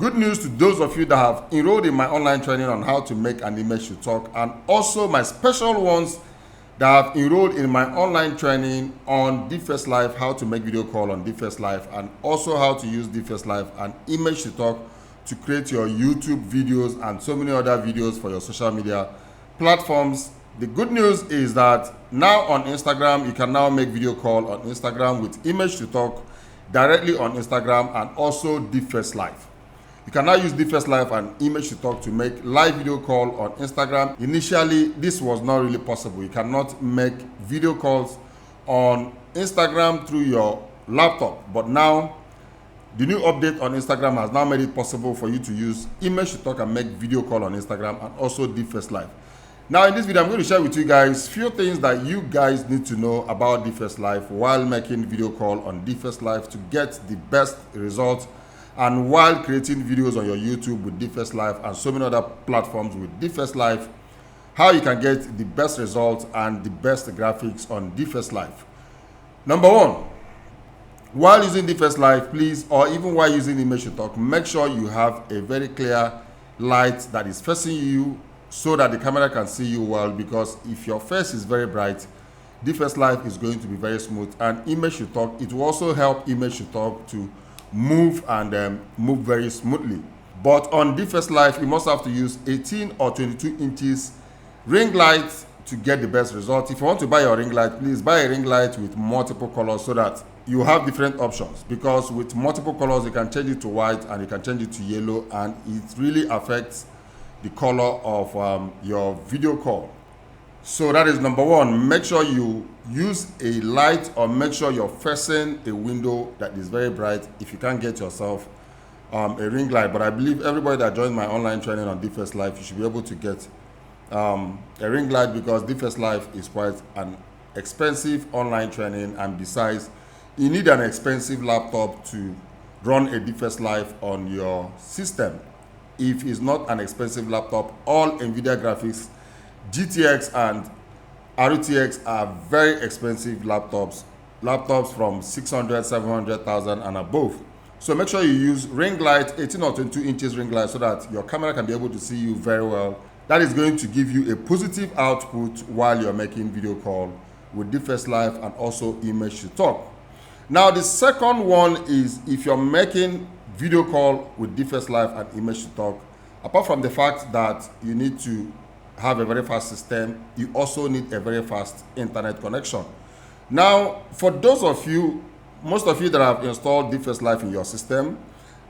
Good news to those of you that have enrolled in my online training on how to make an image to talk, and also my special ones that have enrolled in my online training on Deepface Live, how to make video call on Deepface Live, and also how to use Deepface Live and image to talk to create your YouTube videos and so many other videos for your social media platforms. The good news is that now on Instagram, you can now make video call on Instagram with image to talk directly on Instagram and also Deepface Live. You can now use Deepface Live and image to talk to make live video call on Instagram. Initially, this was not really possible. You cannot make video calls on Instagram through your laptop. But now, the new update on Instagram has now made it possible for you to use image to talk and make video call on Instagram and also Deepface Live. Now, in this video, I'm going to share with you guys few things that you guys need to know about Deepface Live while making video call on Deepface Live to get the best results, and while creating videos on your YouTube with Deepface Live and so many other platforms with Deepface Live, how you can get the best results and the best graphics on Deepface Live. Number one, while using Deepface Live, please, or even while using image to talk, make sure you have a very clear light that is facing you so that the camera can see you well, because if your face is very bright, Deepface Live is going to be very smooth, and image to talk, it will also help image to talk to move and move very smoothly. But on Deepface Live, you must have to use 18 or 22 inches ring light to get the best result. If you want to buy your ring light, please buy a ring light with multiple colors so that you have different options, because with multiple colors you can change it to white and you can change it to yellow, and it really affects the color of your video call. So that is number one. Make sure you use a light, or make sure you're facing a window that is very bright if you can't get yourself a ring light. But I believe everybody that joins my online training on Deepface Live, you should be able to get a ring light, because Deepface Live is quite an expensive online training, and besides, you need an expensive laptop to run a Deepface Live on your system. If it's not an expensive laptop, all NVIDIA graphics, GTX and RTX are very expensive laptops from 600, 700,000 and above. So make sure you use ring light, 18 or 22 inches ring light, so that your camera can be able to see you very well. That is going to give you a positive output while you're making video call with Deepface Live and also image to talk. Now, the second one is, if you're making video call with Deepface Live and image to talk, apart from the fact that you need to have a very fast system, you also need a very fast internet connection. Now, for those of you, most of you that have installed Deepface Live in your system,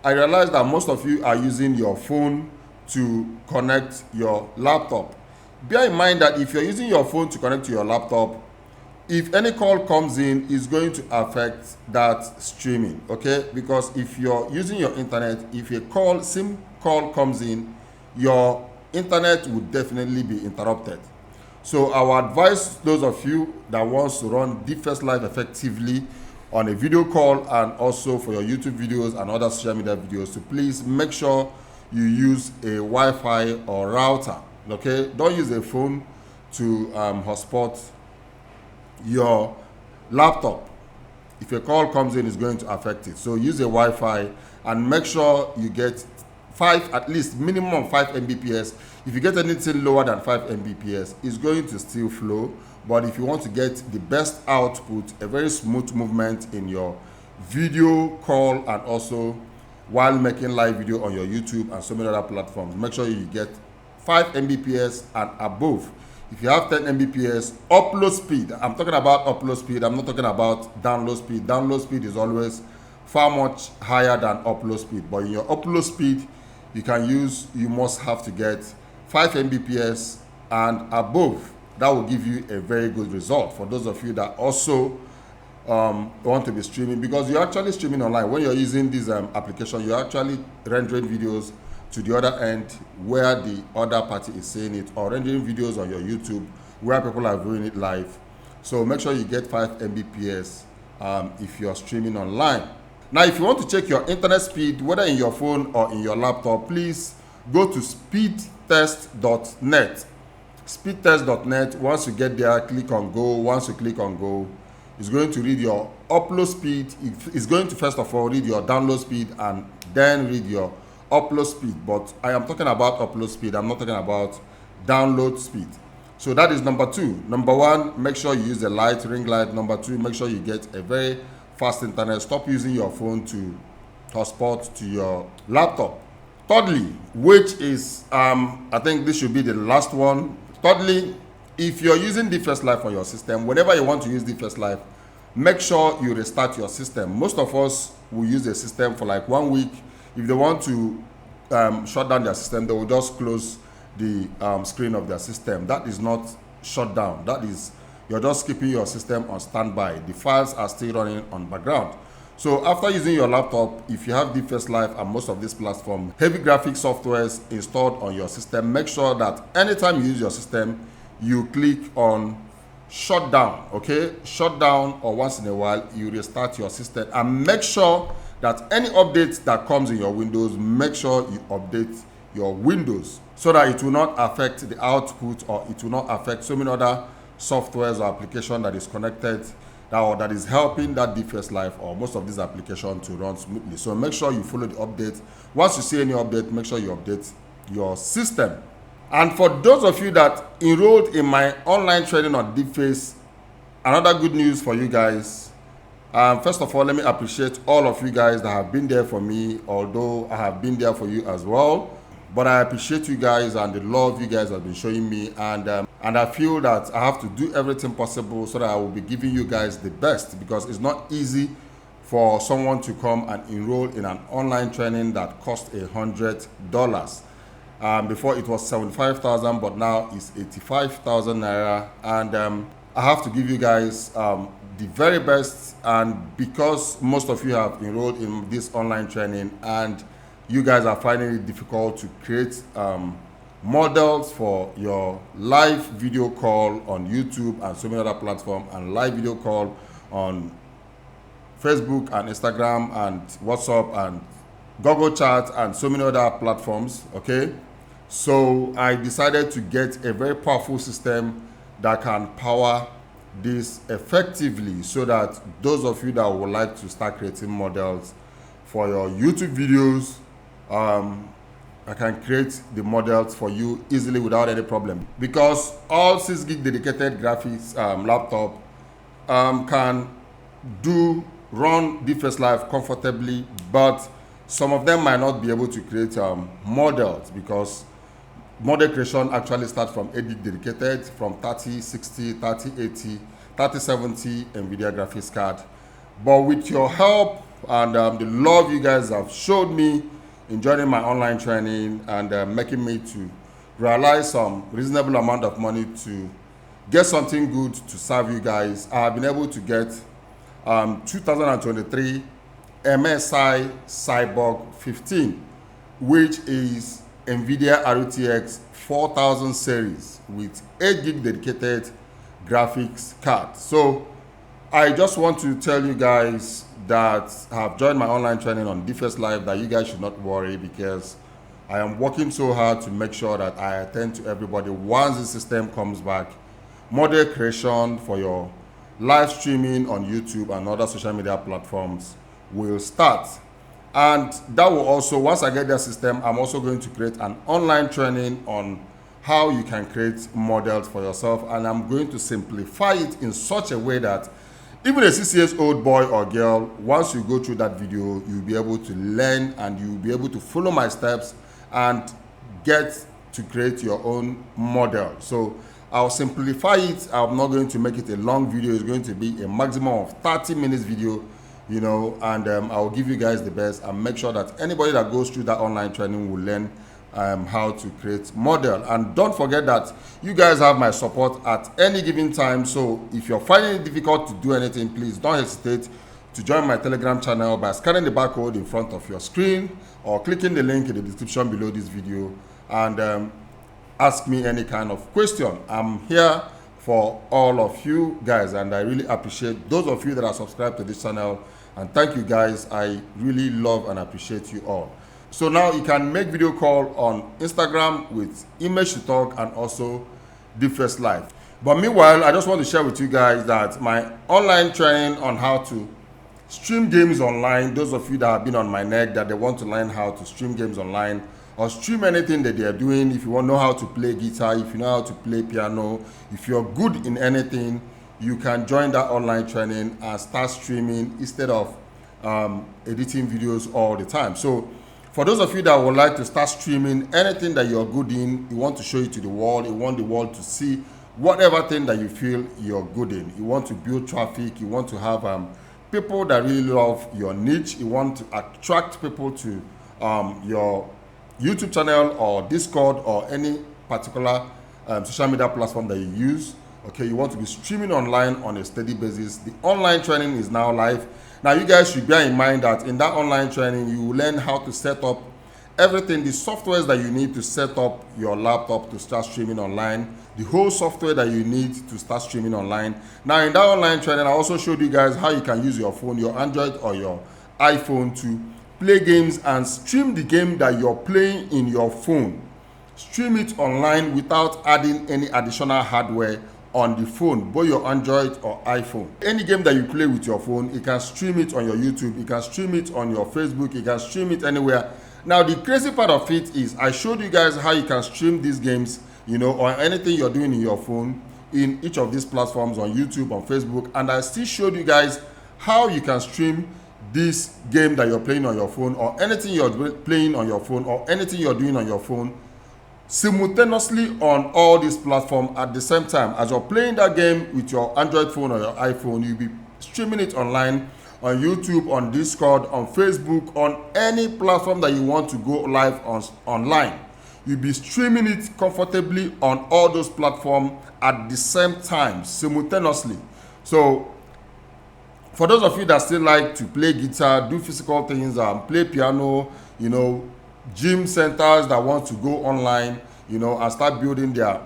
I realize that most of you are using your phone to connect your laptop. Bear in mind that if you're using your phone to connect to your laptop, if any call comes in, it's going to affect that streaming, okay? Because if you're using your internet, if a SIM call comes in, your internet would definitely be interrupted. So I would advise those of you that wants to run Deepface Live effectively on a video call and also for your YouTube videos and other social media videos, to please make sure you use a Wi-Fi or router, okay? Don't use a phone to hotspot your laptop. If a call comes in, it's going to affect it. So use a Wi-Fi and make sure you get at least minimum 5 Mbps. If you get anything lower than 5 Mbps, it's going to still flow. But if you want to get the best output, a very smooth movement in your video call and also while making live video on your YouTube and so many other platforms, make sure you get 5 Mbps and above. If you have 10 Mbps, upload speed, I'm talking about upload speed, I'm not talking about download speed. Download speed is always far much higher than upload speed. But in your upload speed, you must have to get 5 Mbps and above. That will give you a very good result for those of you that also want to be streaming, because you're actually streaming online. When you're using this application, you're actually rendering videos to the other end where the other party is seeing it, or rendering videos on your YouTube where people are viewing it live. So make sure you get 5 Mbps if you're streaming online. Now, if you want to check your internet speed, whether in your phone or in your laptop, please go to speedtest.net. Speedtest.net. Once you get there, click on go. Once you click on go, it's going to read your upload speed. It's going to first of all read your download speed and then read your upload speed, but I am talking about upload speed. I'm not talking about download speed. So that is number 2. Number 1, make sure you use the light, ring light. Number 2, make sure you get a very fast internet. Stop using your phone to hotspot to your laptop. Thirdly, which is I think this should be the last one. Thirdly, if you're using Deepface Live on your system, whenever you want to use Deepface Live, make sure you restart your system. Most of us will use the system for like 1 week. If they want to shut down their system, they will just close the screen of their system. That is not shut down. That is, you're just keeping your system on standby. The files are still running on background. So after using your laptop, if you have Deepface Live and most of these platforms, heavy graphic softwares installed on your system, make sure that anytime you use your system, you click on shut down, okay? Shut down, or once in a while, you restart your system, and make sure that any updates that comes in your Windows, make sure you update your Windows so that it will not affect the output, or it will not affect so many other softwares or application that is connected or that is helping that Deepface Live or most of these applications to run smoothly. So make sure you follow the update. Once you see any update, make sure you update your system. And for those of you that enrolled in my online training on Deepface, another good news for you guys. First of all, let me appreciate all of you guys that have been there for me, although I have been there for you as well. But I appreciate you guys and the love you guys have been showing me, and I feel that I have to do everything possible so that I will be giving you guys the best, because it's not easy for someone to come and enroll in an online training that costs $100. Before it was 75,000, but now it's 85,000 naira, and I have to give you guys the very best. And because most of you have enrolled in this online training and you guys are finding it difficult to create models for your live video call on YouTube and so many other platforms, and live video call on Facebook and Instagram and WhatsApp and Google Chat and so many other platforms, okay? So I decided to get a very powerful system that can power this effectively, so that those of you that would like to start creating models for your YouTube videos, I can create the models for you easily without any problem, because all 6 gig dedicated graphics laptop can run Deepface Live comfortably, but some of them might not be able to create models, because model creation actually starts from 8 gig dedicated, from 3060, 3080, 3070 NVIDIA graphics card. But with your help and the love you guys have showed me in joining my online training and making me to realize some reasonable amount of money to get something good to serve you guys, I have been able to get 2023 MSI Cyborg 15, which is NVIDIA RTX 4000 series with 8 gig dedicated graphics card. So I just want to tell you guys that have joined my online training on Deepface Live that you guys should not worry, because I am working so hard to make sure that I attend to everybody once the system comes back. Model creation for your live streaming on YouTube and other social media platforms will start. And that will also, once I get that system, I'm also going to create an online training on how you can create models for yourself, and I'm going to simplify it in such a way that even a 6-year-old boy or girl, once you go through that video, you'll be able to learn and you'll be able to follow my steps and get to create your own model. So I'll simplify it. I'm not going to make it a long video. It's going to be a maximum of 30 minutes video, you know, and I'll give you guys the best and make sure that anybody that goes through that online training will learn how to create model. And don't forget that you guys have my support at any given time. So if you're finding it difficult to do anything, please don't hesitate to join my Telegram channel by scanning the barcode in front of your screen or clicking the link in the description below this video, and ask me any kind of question. I'm here for all of you guys, and I really appreciate those of you that are subscribed to this channel, and thank you guys. I really love and appreciate you all. So now you can make video call on Instagram with Image to Talk and also Deepface Live. But meanwhile, I just want to share with you guys that my online training on how to stream games online. Those of you that have been on my neck that they want to learn how to stream games online or stream anything that they are doing. If you want to know how to play guitar, if you know how to play piano, if you're good in anything, you can join that online training and start streaming instead of editing videos all the time. So for those of you that would like to start streaming anything that you're good in, you want to show it to the world, you want the world to see whatever thing that you feel you're good in. You want to build traffic, you want to have people that really love your niche, you want to attract people to your YouTube channel or Discord or any particular social media platform that you use. Okay, you want to be streaming online on a steady basis. The online training is now live. Now you guys should bear in mind that in that online training you will learn how to set up everything, the softwares that you need to set up your laptop to start streaming online, the whole software that you need to start streaming online. Now in that online training I also showed you guys how you can use your phone, your Android or your iPhone to play games and stream the game that you're playing in your phone. Stream it online without adding any additional hardware on the phone, both your Android or iPhone. Any game that you play with your phone, you can stream it on your YouTube, you can stream it on your Facebook, you can stream it anywhere. Now the crazy part of it is I showed you guys how you can stream these games, you know, or anything you're doing in your phone in each of these platforms, on YouTube, on Facebook, and I still showed you guys how you can stream this game that you're playing on your phone or anything you're playing on your phone or anything you're doing on your phone simultaneously on all these platforms at the same time. As you're playing that game with your Android phone or your iPhone, you'll be streaming it online on YouTube, on Discord, on Facebook, on any platform that you want to go live on online. You'll be streaming it comfortably on all those platforms at the same time simultaneously. So for those of you that still like to play guitar, do physical things, play piano, you know, gym centers that want to go online, you know, and start building their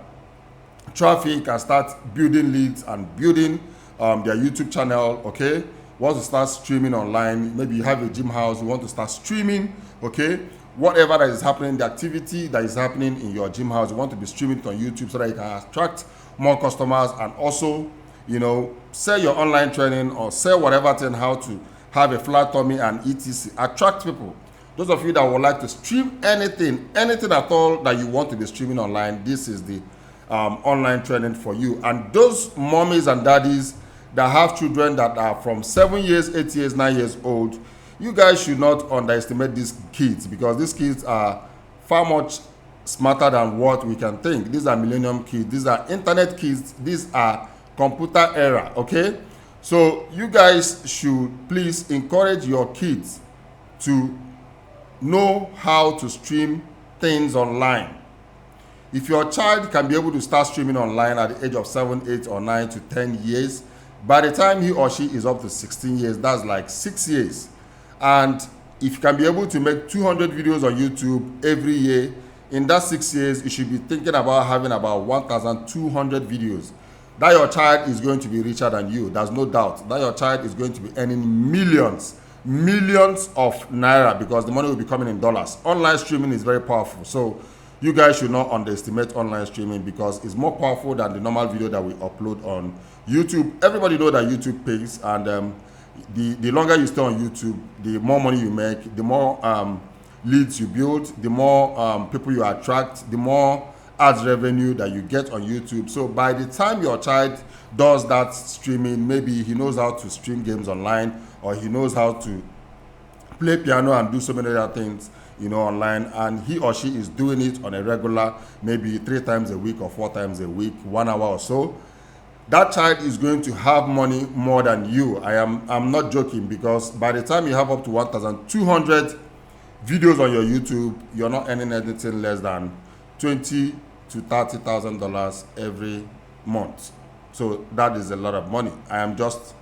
traffic and start building leads and building their YouTube channel, okay? Want to start streaming online, maybe you have a gym house, you want to start streaming, okay? Whatever that is happening, the activity that is happening in your gym house, you want to be streaming it on YouTube so that you can attract more customers and also, you know, sell your online training or sell whatever thing, how to have a flat tummy and etc. Attract people. Those of you that would like to stream anything at all that you want to be streaming online, this is the online training for you. And those mommies and daddies that have children that are from 7 years, 8 years, 9 years old, you guys should not underestimate these kids because these kids are far much smarter than what we can think. These are millennium kids, these are internet kids, these are computer era, okay? So you guys should please encourage your kids to know how to stream things online. If your child can be able to start streaming online at the age of 7, 8 or 9 to 10 years, by the time he or she is up to 16 years, that's like 6 years. And if you can be able to make 200 videos on YouTube every year, in that 6 years, you should be thinking about having about 1,200 videos. That your child is going to be richer than you. There's no doubt. That your child is going to be earning millions of naira because the money will be coming in dollars. Online streaming is very powerful. So you guys should not underestimate online streaming because it's more powerful than the normal video that we upload on YouTube. Everybody know that YouTube pays, and the longer you stay on YouTube, the more money you make, the more leads you build, the more people you attract, the more ads revenue that you get on YouTube. So by the time your child does that streaming, maybe he knows how to stream games online or he knows how to play piano and do so many other things, you know, online, and he or she is doing it on a regular, maybe 3 times a week or 4 times a week, 1 hour or so, that child is going to have money more than you. I'm not joking, because by the time you have up to 1,200 videos on your YouTube, you're not earning anything less than $20,000 to $30,000 every month. So that is a lot of money. I am just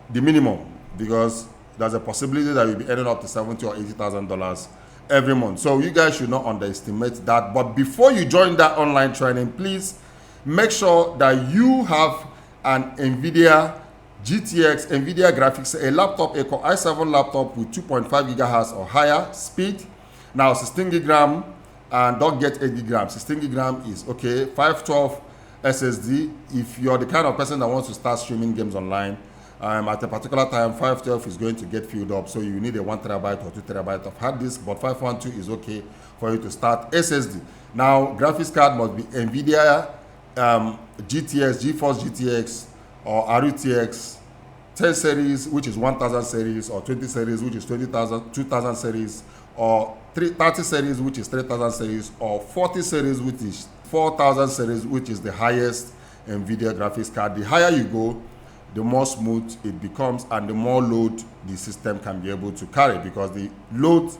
the minimum, because there's a possibility that you'll be earning up to $70,000 or $80,000 every month. So you guys should not underestimate that. But before you join that online training, please make sure that you have an NVIDIA GTX, NVIDIA graphics, a laptop, a Core i7 laptop with 2.5 gigahertz or higher speed. Now 16 gig RAM, and don't get 8 gig RAM. 16 gig RAM is okay. 512 SSD if you're the kind of person that wants to start streaming games online. At a particular time, 512 is going to get filled up, so you need a 1 terabyte or 2 terabyte of hard disk, but 512 is okay for you to start SSD. Now, graphics card must be NVIDIA GTX, GeForce GTX, or RTX 10 series, which is 1000 series, or 20 series, which is 2000 series, or 30 series, which is 3000 series, or 40 series, which is 4000 series, which is the highest NVIDIA graphics card. The higher you go, the more smooth it becomes, and the more load the system can be able to carry, because the load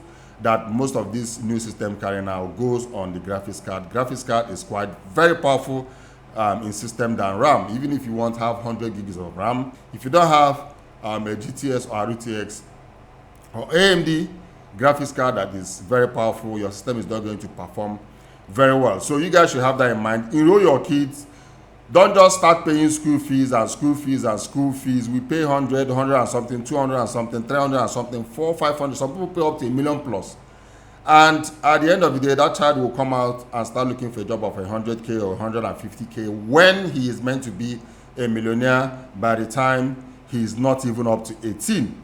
that most of these new system carry now goes on the graphics card. Graphics card is quite very powerful in system than RAM. Even if you want to have 100 gigs of RAM, if you don't have a GTX or RTX or AMD graphics card that is very powerful, your system is not going to perform very well. So you guys should have that in mind. Enroll your kids. Don't just start paying school fees and school fees and school fees. We pay 100 and something, 200 and something, 300 and something, 400, 500. Some people pay up to $1 million plus. And at the end of the day, that child will come out and start looking for a job of 100K or 150K when he is meant to be a millionaire by the time he is not even up to 18.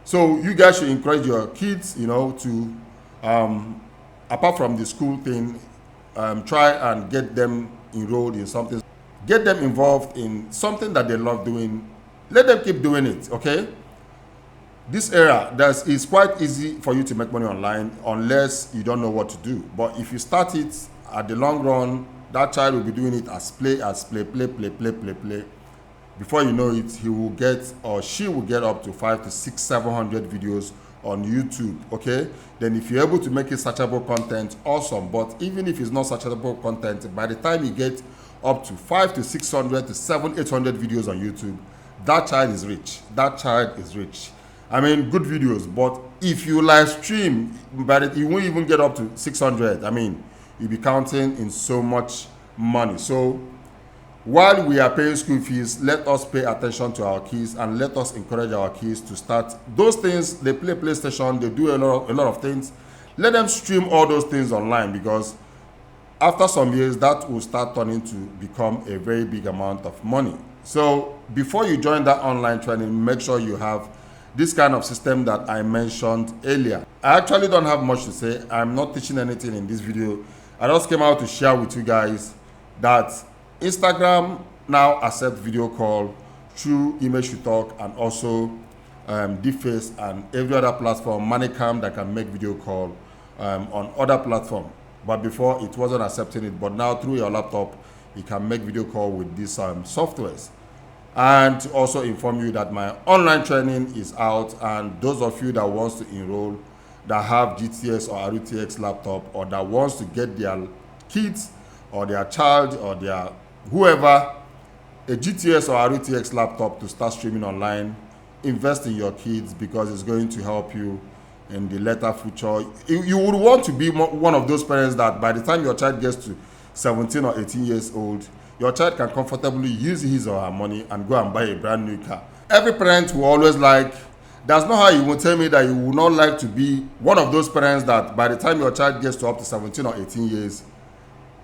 So you guys should encourage your kids, you know, to, apart from the school thing, try and get them enrolled in something. Get them involved in something that they love doing. Let them keep doing it, okay? This era, it's quite easy for you to make money online unless you don't know what to do. But if you start it at the long run, that child will be doing it as play. Before you know it, he will get, or she will get up to 500 to 600, 700 videos on YouTube, okay? Then if you're able to make it searchable content, awesome. But even if it's not searchable content, by the time you get up to 500 to 600 to 700, 800 videos on YouTube, that child is rich. That child is rich. I mean, good videos, but if you live stream, but you won't even get up to 600. I mean, you'll be counting in so much money. So while we are paying school fees, let us pay attention to our kids and let us encourage our kids to start those things. They play PlayStation, they do a lot of things. Let them stream all those things online, because after some years, that will start turning to become a very big amount of money. So before you join that online training, make sure you have this kind of system that I mentioned earlier. I actually don't have much to say. I'm not teaching anything in this video. I just came out to share with you guys that Instagram now accepts video call through Image to Talk, and also Deepface and every other platform, MoneyCam, that can make video call on other platforms. But before, it wasn't accepting it. But now through your laptop, you can make video call with these softwares. And to also inform you that my online training is out, and those of you that wants to enroll, that have GTX or RTX laptop, or that wants to get their kids or their child or their whoever a GTX or RTX laptop to start streaming online, invest in your kids, because it's going to help you in the later future. You would want to be one of those parents that by the time your child gets to 17 or 18 years old, your child can comfortably use his or her money and go and buy a brand new car. Every parent will always like, that's not how you will tell me that you would not like to be one of those parents that by the time your child gets to up to 17 or 18 years,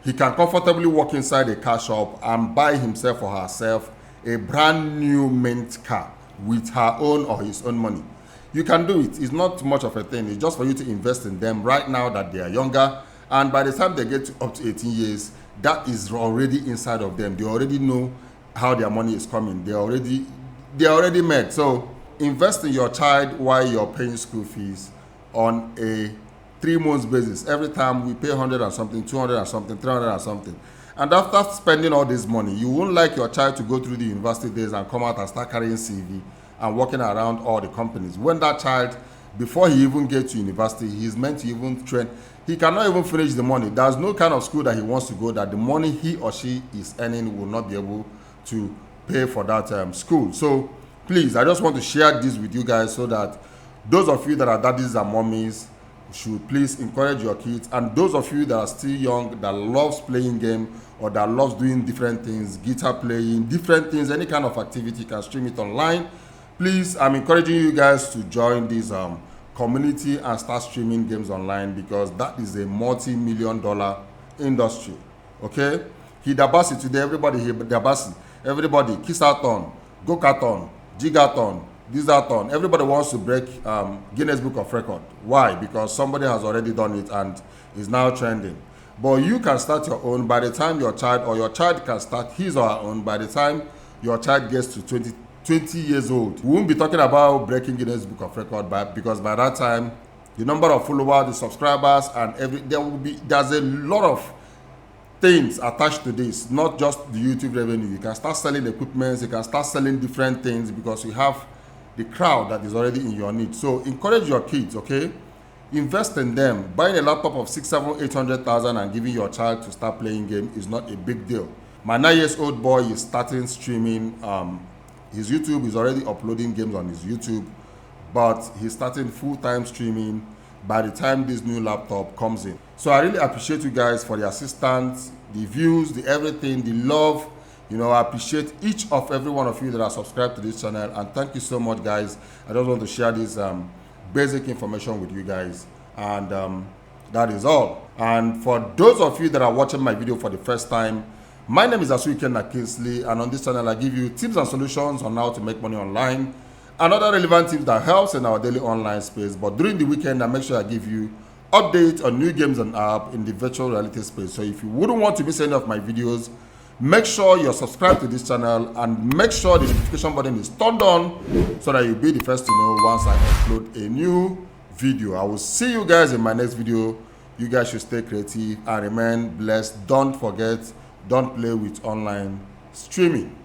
he can comfortably walk inside a car shop and buy himself or herself a brand new mint car with her own or his own money. You can do it. It's not much of a thing. It's just for you to invest in them right now that they are younger, and by the time they get to up to 18 years, that is already inside of them. They already know how their money is coming. They already made. So invest in your child while you're paying school fees on a 3 months basis. Every time we pay 100 and something, 200 and something, 300 and something. And after spending all this money, you won't like your child to go through the university days and come out and start carrying CV and walking around all the companies. When that child, before he even gets to university, he's meant to even train. He cannot even finish the money. There's no kind of school that he wants to go that the money he or she is earning will not be able to pay for that school. So please, I just want to share this with you guys so that those of you that are daddies and mommies should please encourage your kids. And those of you that are still young, that loves playing game or that loves doing different things, guitar playing, different things, any kind of activity, can stream it online. Please, I'm encouraging you guys to join this community and start streaming games online, because that is a multi-million-dollar industry. Okay? Hidabasi today, everybody Hidabasi, everybody Kisaton, Go-Katon, gigaton, disaton. Everybody wants to break Guinness Book of Record. Why? Because somebody has already done it and is now trending. But you can start your own by the time your child, or your child can start his or her own by the time your child gets to 20 years old. We won't be talking about breaking Guinness Book of Record, because by that time, the number of followers, the subscribers, and there's a lot of things attached to this, not just the YouTube revenue. You can start selling equipment, you can start selling different things, because you have the crowd that is already in your need. So encourage your kids, okay? Invest in them. Buying a laptop of 600,000, 800,000 and giving your child to start playing game is not a big deal. My 9-year-old boy is starting streaming. His YouTube is already uploading games on his YouTube, but he's starting full-time streaming by the time this new laptop comes in. So I really appreciate you guys for the assistance, the views, the everything, the love. You know, I appreciate each of every one of you that are subscribed to this channel, and thank you so much, guys. I just want to share this basic information with you guys, and that is all. And for those of you that are watching my video for the first time, my name is Asugha Kingsley, and on this channel I give you tips and solutions on how to make money online and other relevant tips that helps in our daily online space. But during the weekend, I make sure I give you updates on new games and apps in the virtual reality space. So if you wouldn't want to miss any of my videos, make sure you're subscribed to this channel and make sure the notification button is turned on so that you'll be the first to know once I upload a new video. I will see you guys in my next video. You guys should stay creative and remain blessed. Don't forget, don't play with online streaming.